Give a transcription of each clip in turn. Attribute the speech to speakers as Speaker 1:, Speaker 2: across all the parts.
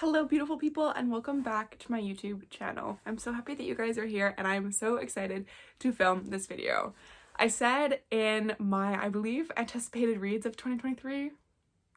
Speaker 1: Hello beautiful people and welcome back to my YouTube channel. I'm so happy that you guys are here and I'm so excited to film this video. I said in my, I believe, anticipated reads of 2023,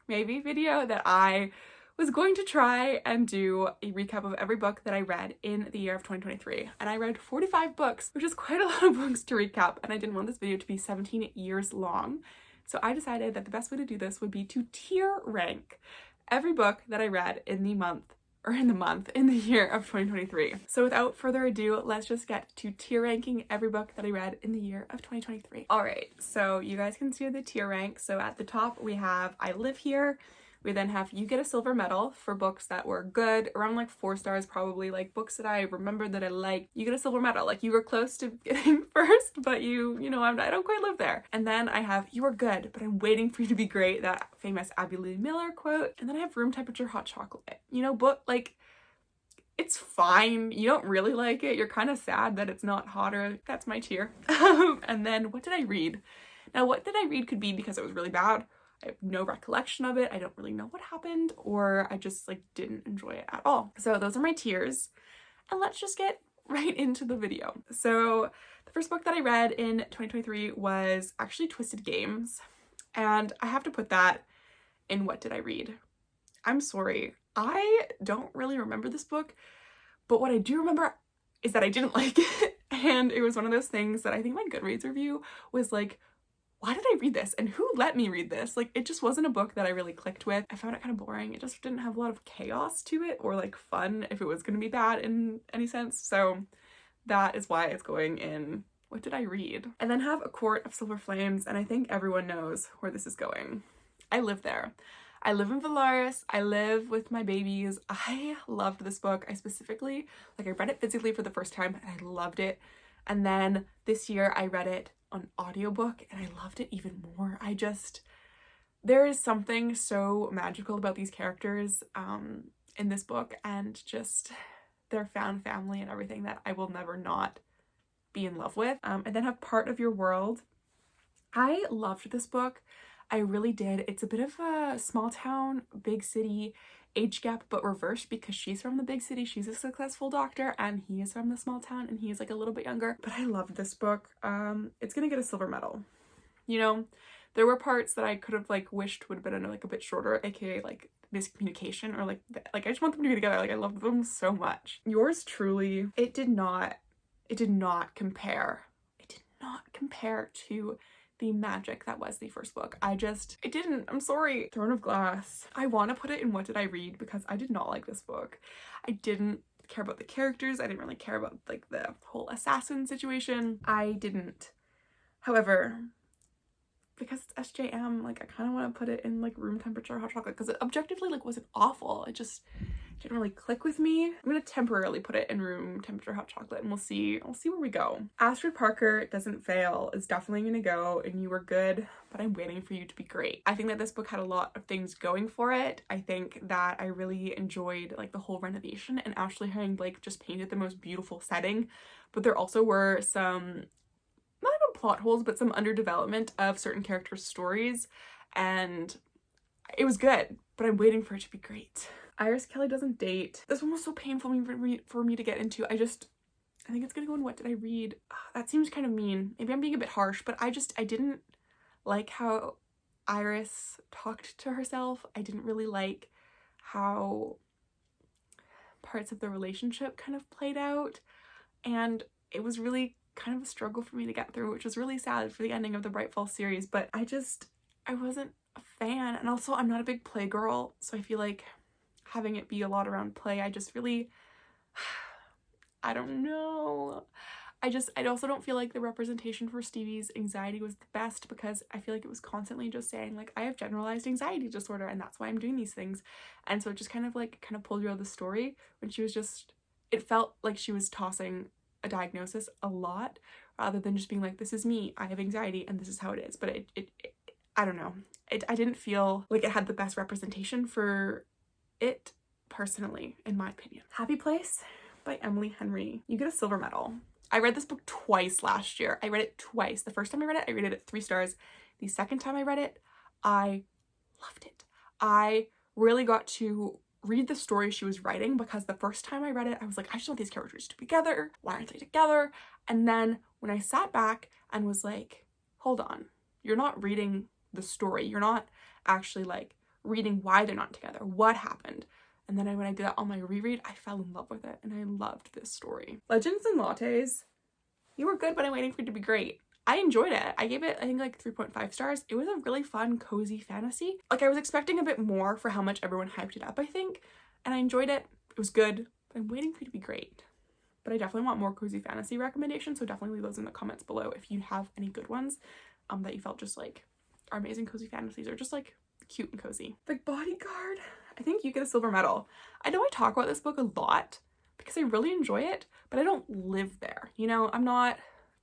Speaker 1: maybe, video that I was going to try and do a recap of every book that I read in the year of 2023. And I read 45 books, which is quite a lot of books to recap, and I didn't want this video to be 17 years long. So I decided that the best way to do this would be to tier rank every book that I read in the year of 2023. So without further ado, let's just get to tier ranking every book that I read in the year of 2023. Alright, so you guys can see the tier rank. So at the top we have I Live Here. We then have You Get a Silver Medal for books that were good, around like 4 stars probably, like books that I remembered that I liked. You get a silver medal, like you were close to getting first, but you know, I don't quite live there. And then I have You Are Good, but I'm waiting for you to be great, that famous Abby Lee Miller quote. And then I have Room Temperature Hot Chocolate. You know, book like, it's fine. You don't really like it. You're kind of sad that it's not hotter. That's my tier. And then What Did I Read? Now, What Did I Read could be because it was really bad. I have no recollection of it. I don't really know what happened, or I just like didn't enjoy it at all. So those are my tiers, and let's just get right into the video. So the first book that I read in 2023 was actually Twisted Games, and I have to put that in What Did I Read? I'm sorry, I don't really remember this book, but what I do remember is that I didn't like it, and it was one of those things that I think my Goodreads review was like, why did I read this and who let me read this? Like, it just wasn't a book that I really clicked with. I found it kind of boring. It just didn't have a lot of chaos to it or like fun if it was going to be bad in any sense. So that is why it's going in What Did I Read? And then have A Court of Silver Flames, and I think everyone knows where this is going. I live there. I live in Velaris. I live with my babies. I loved this book. I read it physically for the first time and I loved it. And then this year I read it on audiobook and I loved it even more. There is something so magical about these characters in this book, and just their found family and everything that I will never not be in love with. And then have Part of Your World. I loved this book. I really did. It's a bit of a small town, big city age gap, but reversed, because she's from the big city, she's a successful doctor, and he is from the small town and he's like a little bit younger. But I loved this book. It's gonna get a silver medal. You know, there were parts that I could have like wished would have been like a bit shorter, aka like miscommunication, or like I just want them to be together. Like, I love them so much. Yours Truly, it did not compare to the magic that was the first book. It didn't. I'm sorry. Throne of Glass. I want to put it in What Did I Read? Because I did not like this book. I didn't care about the characters. I didn't really care about like the whole assassin situation. I didn't. However, because it's SJM, like I kind of want to put it in like Room Temperature Hot Chocolate, because it objectively like wasn't awful. It just didn't really click with me. I'm gonna temporarily put it in Room Temperature Hot Chocolate and we'll see where we go. Astrid Parker Doesn't Fail is definitely gonna go in You Were Good, but I'm waiting for you to be great. I think that this book had a lot of things going for it. I think that I really enjoyed like the whole renovation, and Ashley Herring Blake just painted the most beautiful setting, but there also were some, not even plot holes, but some underdevelopment of certain characters' stories, and it was good, but I'm waiting for it to be great. Iris Kelly Doesn't Date. This one was so painful for me to get into. I think it's gonna go in What Did I Read? That seems kind of mean. Maybe I'm being a bit harsh, but I didn't like how Iris talked to herself. I didn't really like how parts of the relationship kind of played out, and it was really kind of a struggle for me to get through, which was really sad for the ending of the Bright Falls series. But I wasn't a fan, and also I'm not a big play girl, so I feel like having it be a lot around play, I don't know. I also don't feel like the representation for Stevie's anxiety was the best, because I feel like it was constantly just saying like, I have generalized anxiety disorder and that's why I'm doing these things. And so it just kind of pulled you out of the story when she was just, it felt like she was tossing a diagnosis a lot rather than just being like, this is me, I have anxiety and this is how it is. But I don't know. I didn't feel like it had the best representation for it personally, in my opinion. Happy Place by Emily Henry. You get a silver medal. I read this book twice last year. I read it twice. The first time I read it, I rated it 3 stars. The second time I read it, I loved it. I really got to read the story she was writing, because the first time I read it, I was like, I just want these characters to be together. Why aren't they together? And then when I sat back and was like, hold on, you're not reading the story. You're not actually like reading why they're not together. What happened? And then when I did that on my reread, I fell in love with it and I loved this story. Legends and Lattes, you were good, but I'm waiting for it to be great. I enjoyed it. I gave it, I think, like 3.5 stars. It was a really fun, cozy fantasy. Like, I was expecting a bit more for how much everyone hyped it up, I think, and I enjoyed it. It was good, but I'm waiting for it to be great. But I definitely want more cozy fantasy recommendations, so definitely leave those in the comments below if you have any good ones that you felt just like are amazing cozy fantasies or just like cute and cozy. The Bodyguard, I think you get a silver medal. I know I talk about this book a lot because I really enjoy it, but I don't live there. You know, I'm not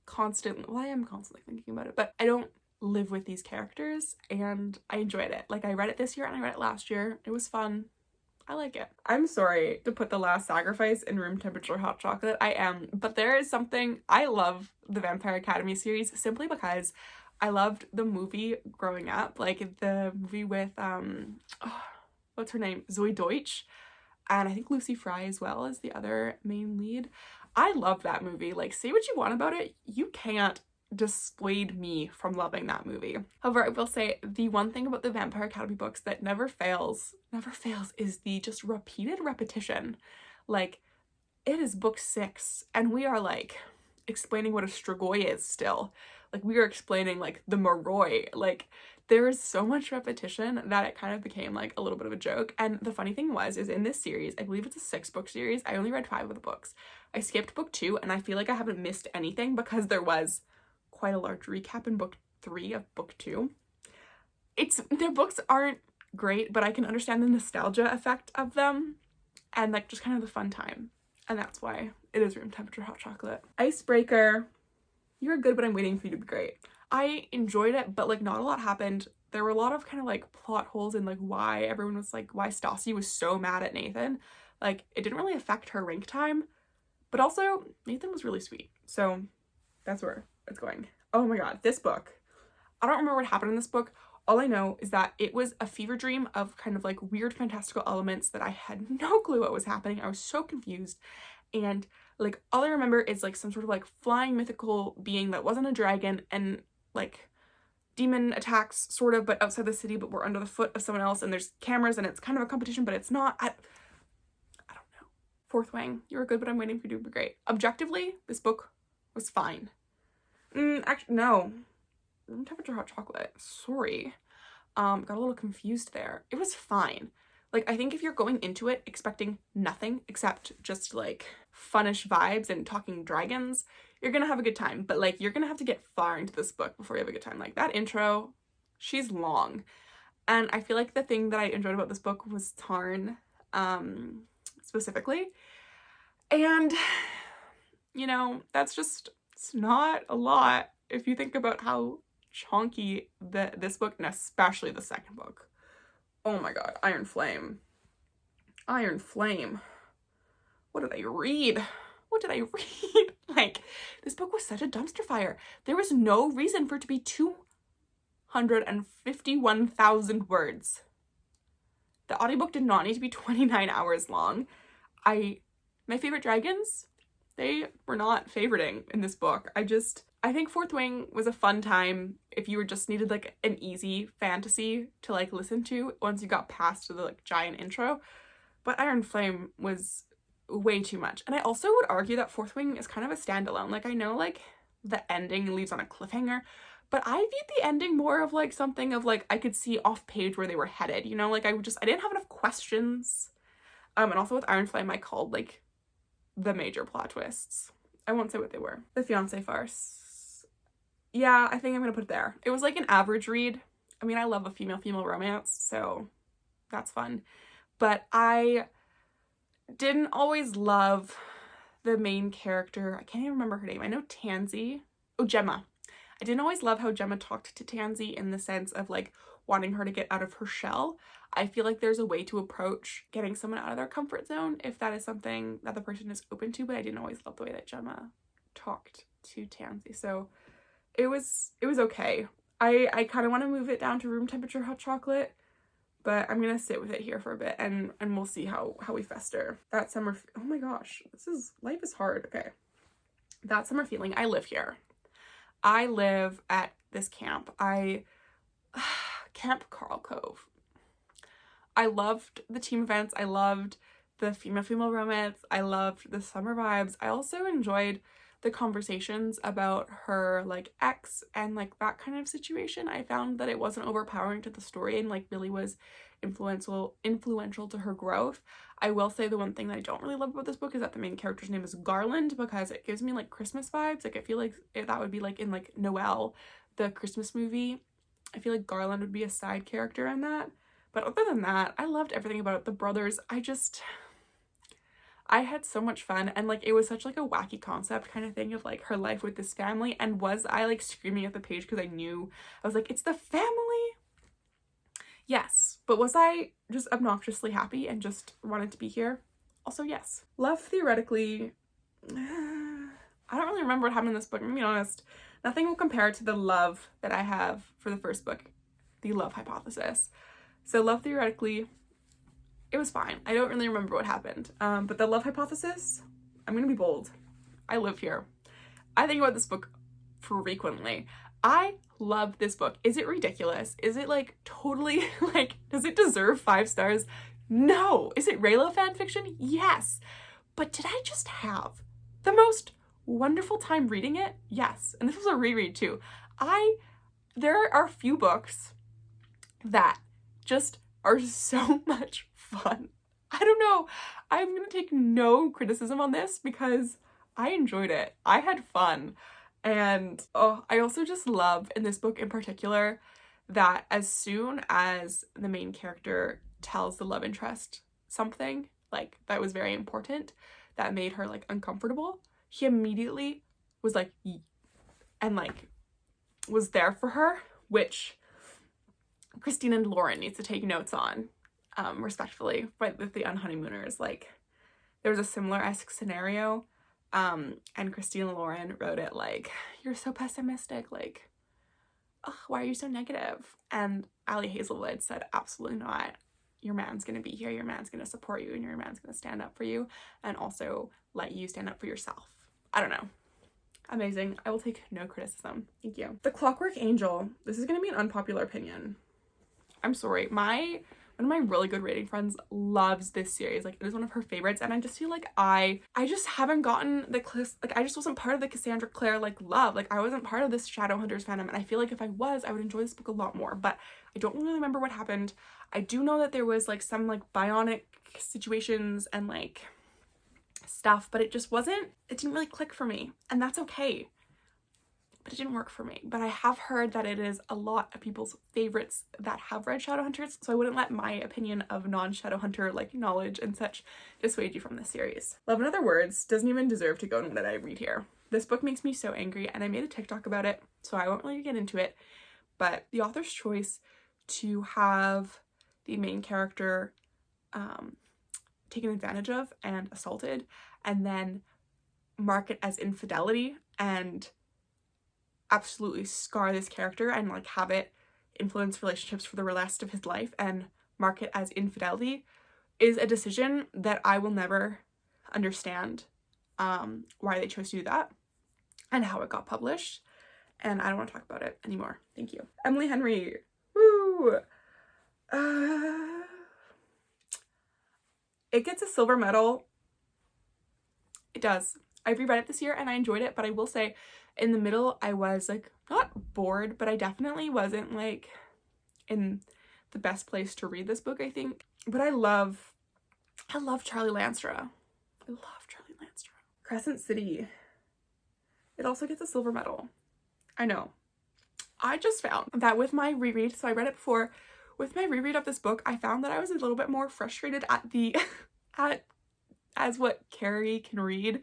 Speaker 1: constantly, well, I am constantly thinking about it, but I don't live with these characters, and I enjoyed it. Like, I read it this year and I read it last year. It was fun. I like it. I'm sorry to put The Last Sacrifice in room temperature hot chocolate. I am, but there is something, I love the Vampire Academy series simply because I loved the movie growing up, like the movie with what's her name, Zoe Deutsch, and I think Lucy Fry as well as the other main lead. I love that movie. Like, say what you want about it, you can't dissuade me from loving that movie. However, I will say the one thing about the Vampire Academy books that never fails is the just repeated repetition. Like, it is book 6 and we are like explaining what a Strigoi is still. Like, we are explaining like the Moroi. Like, there is so much repetition that it kind of became like a little bit of a joke. And the funny thing is in this series, I believe it's a 6-book series, I only read 5 of the books. I skipped book 2 and I feel like I haven't missed anything because there was quite a large recap in book 3 of book 2. Their books aren't great, but I can understand the nostalgia effect of them and like just kind of the fun time. And that's why it is room temperature hot chocolate. Icebreaker, you're good, but I'm waiting for you to be great. I enjoyed it, but like not a lot happened. There were a lot of kind of like plot holes in like why everyone was like, why Stassi was so mad at Nathan. Like, it didn't really affect her rank time, but also Nathan was really sweet. So that's where it's going. Oh my god, this book. I don't remember what happened in this book. All I know is that it was a fever dream of kind of like weird fantastical elements that I had no clue what was happening. I was so confused. And like all I remember is like some sort of like flying mythical being that wasn't a dragon and like demon attacks sort of, but outside the city, but we're under the foot of someone else and there's cameras and it's kind of a competition, but it's not. I don't know. Fourth Wing, you were good, but I'm waiting for you to be great. Objectively, this book was fine. Actually, no. Room temperature hot chocolate. Sorry. Got a little confused there. It was fine. Like, I think if you're going into it expecting nothing except just like funnish vibes and talking dragons, you're gonna have a good time. But like, you're gonna have to get far into this book before you have a good time. Like, that intro, she's long. And I feel like the thing that I enjoyed about this book was Tarn, specifically. And, you know, that's just, it's not a lot if you think about how chonky this book, and especially the second book. Oh my god, Iron Flame. Iron Flame. What did I read? What did I read? Like, this book was such a dumpster fire. There was no reason for it to be 251,000 words. The audiobook did not need to be 29 hours long. My favorite dragons, they were not favoriting in this book. I think Fourth Wing was a fun time if you just needed like an easy fantasy to like listen to once you got past the like giant intro. But Iron Flame was way too much. And I also would argue that Fourth Wing is kind of a standalone. Like, I know like the ending leaves on a cliffhanger, but I viewed the ending more of like something of like I could see off page where they were headed, you know? Like, I didn't have enough questions. And also with Iron Flame, I called like the major plot twists. I won't say what they were. The Fiancé Farce. Yeah, I think I'm gonna put it there. It was like an average read. I mean, I love a female-female romance, so that's fun. But I didn't always love the main character. I can't even remember her name. I know Tansy. Oh, Gemma. I didn't always love how Gemma talked to Tansy in the sense of like wanting her to get out of her shell. I feel like there's a way to approach getting someone out of their comfort zone if that is something that the person is open to, but I didn't always love the way that Gemma talked to Tansy. So it was okay. I kind of want to move it down to room temperature hot chocolate, but I'm gonna sit with it here for a bit and we'll see how we fester. That summer, oh my gosh, life is hard. Okay. That summer feeling, I live here. I live at this camp. Camp Carl Cove. I loved the team events. I loved the female romance. I loved the summer vibes. I also enjoyed the conversations about her like ex and like that kind of situation. I found that it wasn't overpowering to the story and like really was influential to her growth. I will say the one thing that I don't really love about this book is that the main character's name is Garland, because it gives me like Christmas vibes. Like I feel like that would be like in like Noelle, the Christmas movie. I feel like Garland would be a side character in that. But other than that, I loved everything about it. The brothers, I had so much fun, and like it was such like a wacky concept kind of thing of like her life with this family. And was I like screaming at the page because I was like, it's the family? Yes. But was I just obnoxiously happy and just wanted to be here? Also yes. Love theoretically, I don't really remember what happened in this book. I'm gonna be honest. Nothing will compare to the love that I have for the first book, The Love Hypothesis. So love theoretically, it was fine. I don't really remember what happened. But The Love Hypothesis, I'm gonna be bold. I live here. I think about this book frequently. I love this book. Is it ridiculous? Is it like totally like, does it deserve 5 stars? No. Is it Reylo fan fiction? Yes. But did I just have the most wonderful time reading it? Yes. And this was a reread too. There are few books that just are so much fun. I don't know. I'm gonna take no criticism on this because I enjoyed it. I had fun. And I also just love in this book in particular that as soon as the main character tells the love interest something like that was very important, that made her like uncomfortable, he immediately was like, and like was there for her, which Christine and Lauren needs to take notes on, respectfully, but with the Unhoneymooners, like there was a similar-esque scenario, and Christine and Lauren wrote it like, you're so pessimistic, like, ugh, why are you so negative? And Ali Hazelwood said, absolutely not. Your man's gonna be here, your man's gonna support you, and your man's gonna stand up for you, and also let you stand up for yourself. I don't know. Amazing. I will take no criticism. Thank you. The Clockwork Angel. This is gonna be an unpopular opinion. I'm sorry. One of my really good reading friends loves this series. Like, it is one of her favorites, and I just feel like I just haven't gotten I just wasn't part of the Cassandra Clare like love. Like, I wasn't part of this Shadowhunters fandom, and I feel like if I was, I would enjoy this book a lot more. But I don't really remember what happened. I do know that there was like some like bionic situations and like stuff, but it didn't really click for me, and that's okay. But it didn't work for me. But I have heard that it is a lot of people's favorites that have read Shadowhunters, so I wouldn't let my opinion of non-Shadowhunter like knowledge and such dissuade you from this series. Love in Other Words doesn't even deserve to go in what I read here. This book makes me so angry, and I made a TikTok about it, so I won't really get into it, but the author's choice to have the main character taken advantage of and assaulted, and then mark it as infidelity and absolutely scar this character and like have it influence relationships for the rest of his life and mark it as infidelity is a decision that I will never understand why they chose to do that and how it got published, and I don't want to talk about it anymore. Thank you. Emily Henry. Woo! It gets a silver medal. It does. I reread it this year and I enjoyed it, but I will say in the middle I was like not bored, but I definitely wasn't like in the best place to read this book, I think. But I love Charlie Lanstra. I love Charlie Lanstra. Crescent City. It also gets a silver medal. I know. I just found that with my reread, so I read it before, with my reread of this book, I found that I was a little bit more frustrated at the as what Carrie can read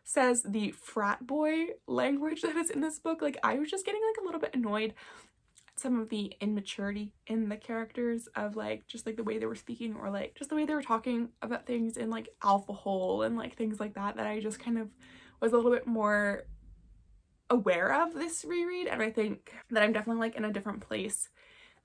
Speaker 1: says, the frat boy language that is in this book. Like, I was just getting like a little bit annoyed at some of the immaturity in the characters of like just like the way they were speaking, or like just the way they were talking about things in like Alpha Hole and like things like that I just kind of was a little bit more aware of this reread. And I think that I'm definitely like in a different place.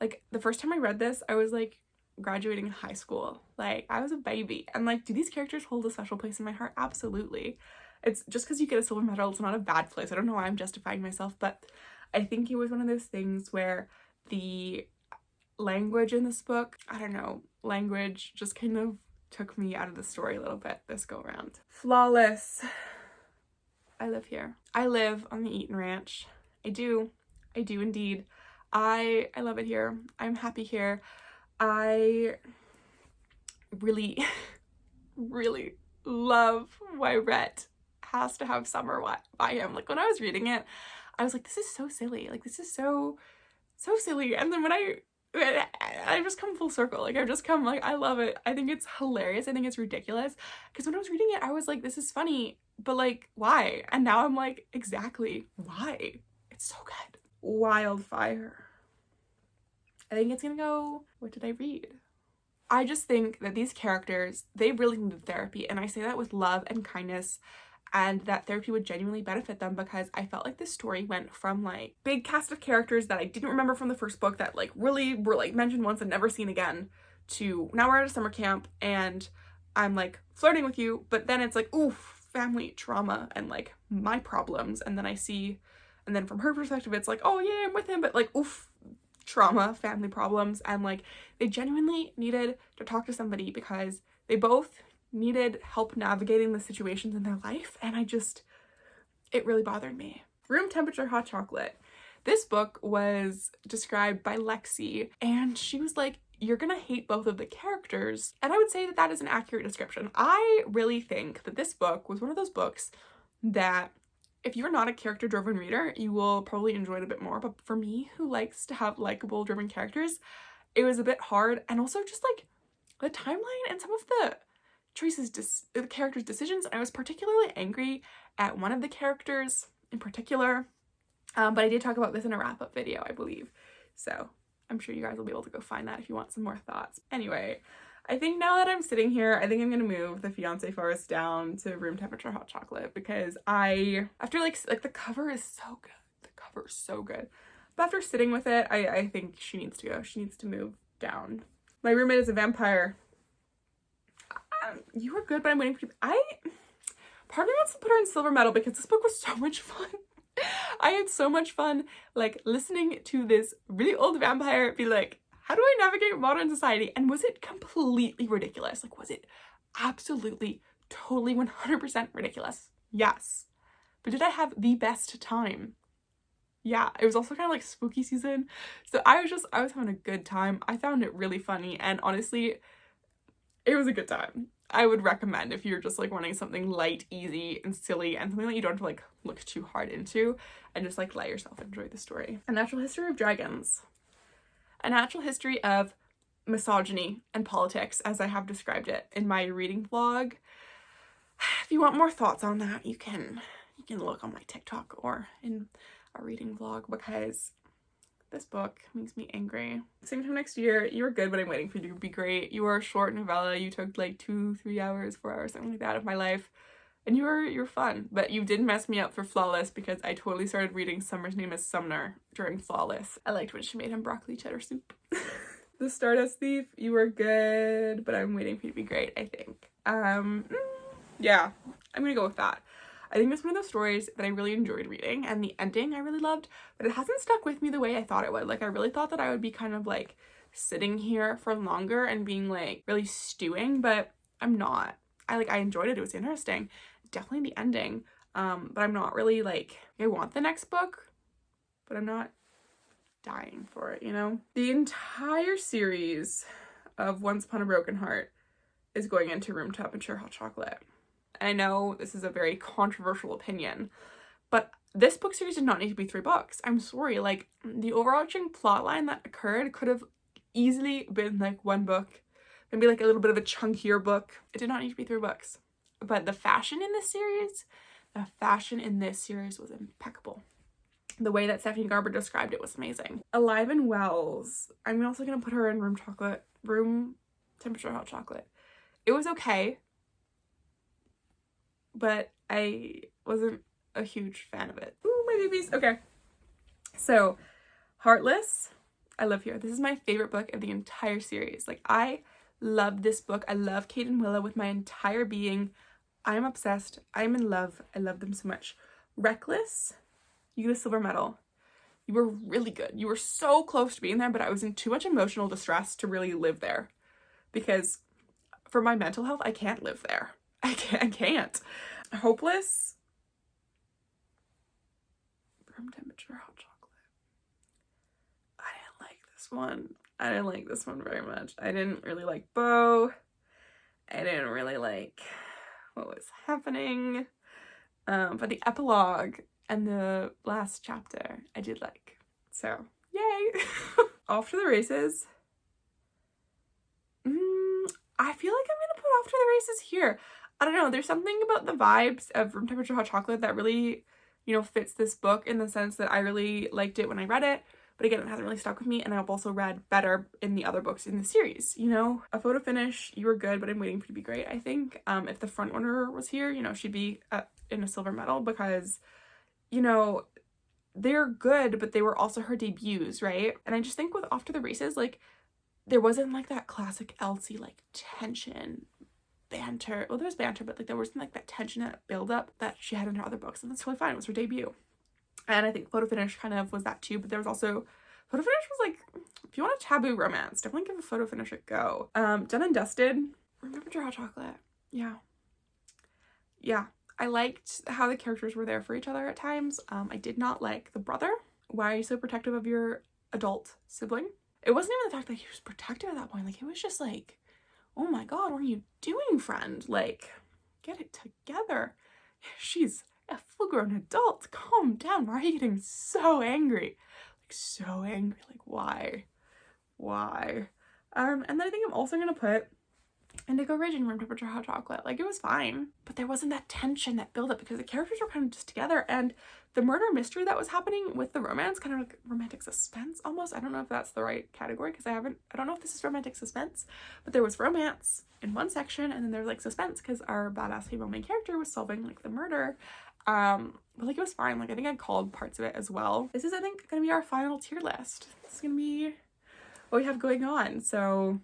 Speaker 1: Like, the first time I read this, I was like graduating high school. Like, I was a baby. And like, do these characters hold a special place in my heart? Absolutely. It's just because you get a silver medal, it's not a bad place. I don't know why I'm justifying myself, but I think it was one of those things where the language in this book, I don't know, language just kind of took me out of the story a little bit this go around. Flawless. I live here. I live on the Eaton Ranch. I do indeed. I love it here. I'm happy here. I really, really love why Rhett has to have Summer by him. Like, when I was reading it, I was like, this is so silly. Like, this is so silly. And then when I've just come full circle. Like, I've just come, like, I love it. I think it's hilarious. I think it's ridiculous. Because when I was reading it, I was like, this is funny, but like, why? And now I'm like, exactly why? It's so good. Wildfire. I think it's gonna go, what did I read? I just think that these characters, they really needed therapy, and I say that with love and kindness, and that therapy would genuinely benefit them, because I felt like this story went from like big cast of characters that I didn't remember from the first book that like really were like mentioned once and never seen again, to now we're at a summer camp and I'm like flirting with you, but then it's like, oof, family trauma and like my problems, and then from her perspective it's like, oh yeah, I'm with him, but like, oof, trauma, family problems. And like, they genuinely needed to talk to somebody because they both needed help navigating the situations in their life, and it really bothered me. Room Temperature Hot Chocolate. This book was described by Lexi, and she was like, you're gonna hate both of the characters. And I would say that that is an accurate description. I really think that this book was one of those books that if you're not a character-driven reader, you will probably enjoy it a bit more. But for me, who likes to have likable driven characters, it was a bit hard. And also just like the timeline and some of the the characters' decisions. I was particularly angry at one of the characters in particular. But I did talk about this in a wrap-up video, I believe. So I'm sure you guys will be able to go find that if you want some more thoughts. Anyway, I think now that I'm sitting here, I think I'm gonna move the Fiancé Forest down to Room Temperature Hot Chocolate, because after like the cover is so good. The cover is so good. But after sitting with it, I think she needs to go. She needs to move down. My roommate is a vampire. You were good, but I'm waiting for you. Part of me wants to put her in silver medal because this book was so much fun. I had so much fun like listening to this really old vampire be like, how do I navigate modern society? And was it completely ridiculous? Like, was it absolutely, totally 100% ridiculous? Yes. But did I have the best time? Yeah. It was also kind of like spooky season. So I was having a good time. I found it really funny, and honestly, it was a good time. I would recommend if you're just like wanting something light, easy, and silly, and something that you don't have to like look too hard into, and just like let yourself enjoy the story. A Natural History of Dragons. A Natural History of Misogyny and Politics, as I have described it in my reading vlog. If you want more thoughts on that, you can look on my TikTok or in a reading vlog, because this book makes me angry. Same time next year, You Were Good, But I'm Waiting for You to Be Great. You were a short novella. You took like 2-3 hours, 4 hours, something like that of my life. And you were fun, but you did mess me up for Flawless, because I totally started reading Summer's Name is Sumner during Flawless. I liked when she made him broccoli cheddar soup. The Stardust Thief. You Were Good, But I'm Waiting for You to Be Great, I think. Yeah, I'm gonna go with that. I think it's one of those stories that I really enjoyed reading, and the ending I really loved, but it hasn't stuck with me the way I thought it would. Like, I really thought that I would be kind of like sitting here for longer and being like really stewing, but I'm not. I enjoyed it. It was interesting. Definitely the ending. But I'm not really like, I want the next book, but I'm not dying for it, you know? The entire series of Once Upon a Broken Heart is going into Room Temperature Hot Chocolate. I know this is a very controversial opinion, but this book series did not need to be 3 books. I'm sorry, like, the overarching plot line that occurred could have easily been like 1 book, maybe like a little bit of a chunkier book. It did not need to be 3 books. But the fashion in this series was impeccable. The way that Stephanie Garber described it was amazing. Alive and Wells. I'm also gonna put her in Room Temperature Hot Chocolate. It was okay, but I wasn't a huge fan of it. Ooh, my babies. Okay. So, Heartless. I live here. This is my favorite book of the entire series. Like, I love this book. I love Kate and Willow with my entire being. I am obsessed. I am in love. I love them so much. Reckless, you get a silver medal. You were really good. You were so close to being there, but I was in too much emotional distress to really live there. Because for my mental health, I can't live there. I can't. Hopeless, room temperature hot chocolate. I didn't like this one. I didn't like this one very much. I didn't really like Beau. I didn't really like what was happening. But the epilogue and the last chapter I did like. So, yay! Off to the Races. I feel like I'm gonna put Off to the Races here. I don't know, there's something about the vibes of Room Temperature Hot Chocolate that really, you know, fits this book in the sense that I really liked it when I read it, but again, it hasn't really stuck with me, and I've also read better in the other books in the series, you know? A Photo Finish, you were good, but I'm waiting for you to be great, I think. If the front runner was here, you know, she'd be in a silver medal because, you know, they're good, but they were also her debuts, right? And I just think with Off to the Races, like, there wasn't like that classic Elsie like tension, banter. Well, there was banter, but like there wasn't like that tension, that build up that she had in her other books, and that's totally fine. It was her debut. And I think Photo Finish kind of was that too, but there was also, Photo Finish was like, if you want a taboo romance, definitely give a Photo Finish a go. Done and Dusted, Room Temperature Hot Chocolate. Yeah. I liked how the characters were there for each other at times. I did not like the brother. Why are you so protective of your adult sibling? It wasn't even the fact that he was protective at that point. Like, it was just like, oh my god, what are you doing, friend? Like, get it together. She's a full-grown adult. Calm down. Why are you getting so angry? Like, so angry. Like, why? And then I think I'm also gonna put Indigo Ridge and Room Temperature Hot Chocolate. Like, it was fine, but there wasn't that tension, that build up, because the characters were kind of just together, and the murder mystery that was happening with the romance, kind of like romantic suspense almost. I don't know if that's the right category, because I don't know if this is romantic suspense, but there was romance in one section, and then there was like suspense because our badass female main character was solving like the murder. But like, it was fine. Like, I think I called parts of it as well. This is, I think, gonna be our final tier list. This is gonna be what we have going on. So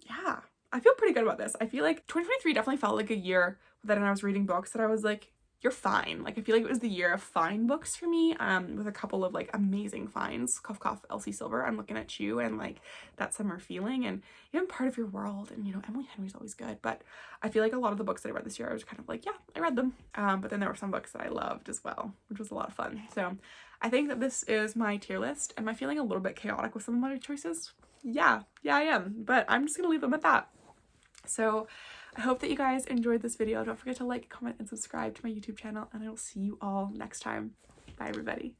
Speaker 1: yeah, I feel pretty good about this. I feel like 2023 definitely felt like a year that when I was reading books that I was like, you're fine. Like, I feel like it was the year of fine books for me, with a couple of like amazing finds. Cough cough, Elsie Silver, I'm Looking at You, and like That Summer Feeling, and even Part of Your World, and you know, Emily Henry's always good. But I feel like a lot of the books that I read this year, I was kind of like, yeah, I read them. But then there were some books that I loved as well, which was a lot of fun. So I think that this is my tier list. Am I feeling a little bit chaotic with some of my choices? Yeah, I am, but I'm just gonna leave them at that. So I hope that you guys enjoyed this video. Don't forget to like, comment, and subscribe to my YouTube channel, and I will see you all next time. Bye, everybody.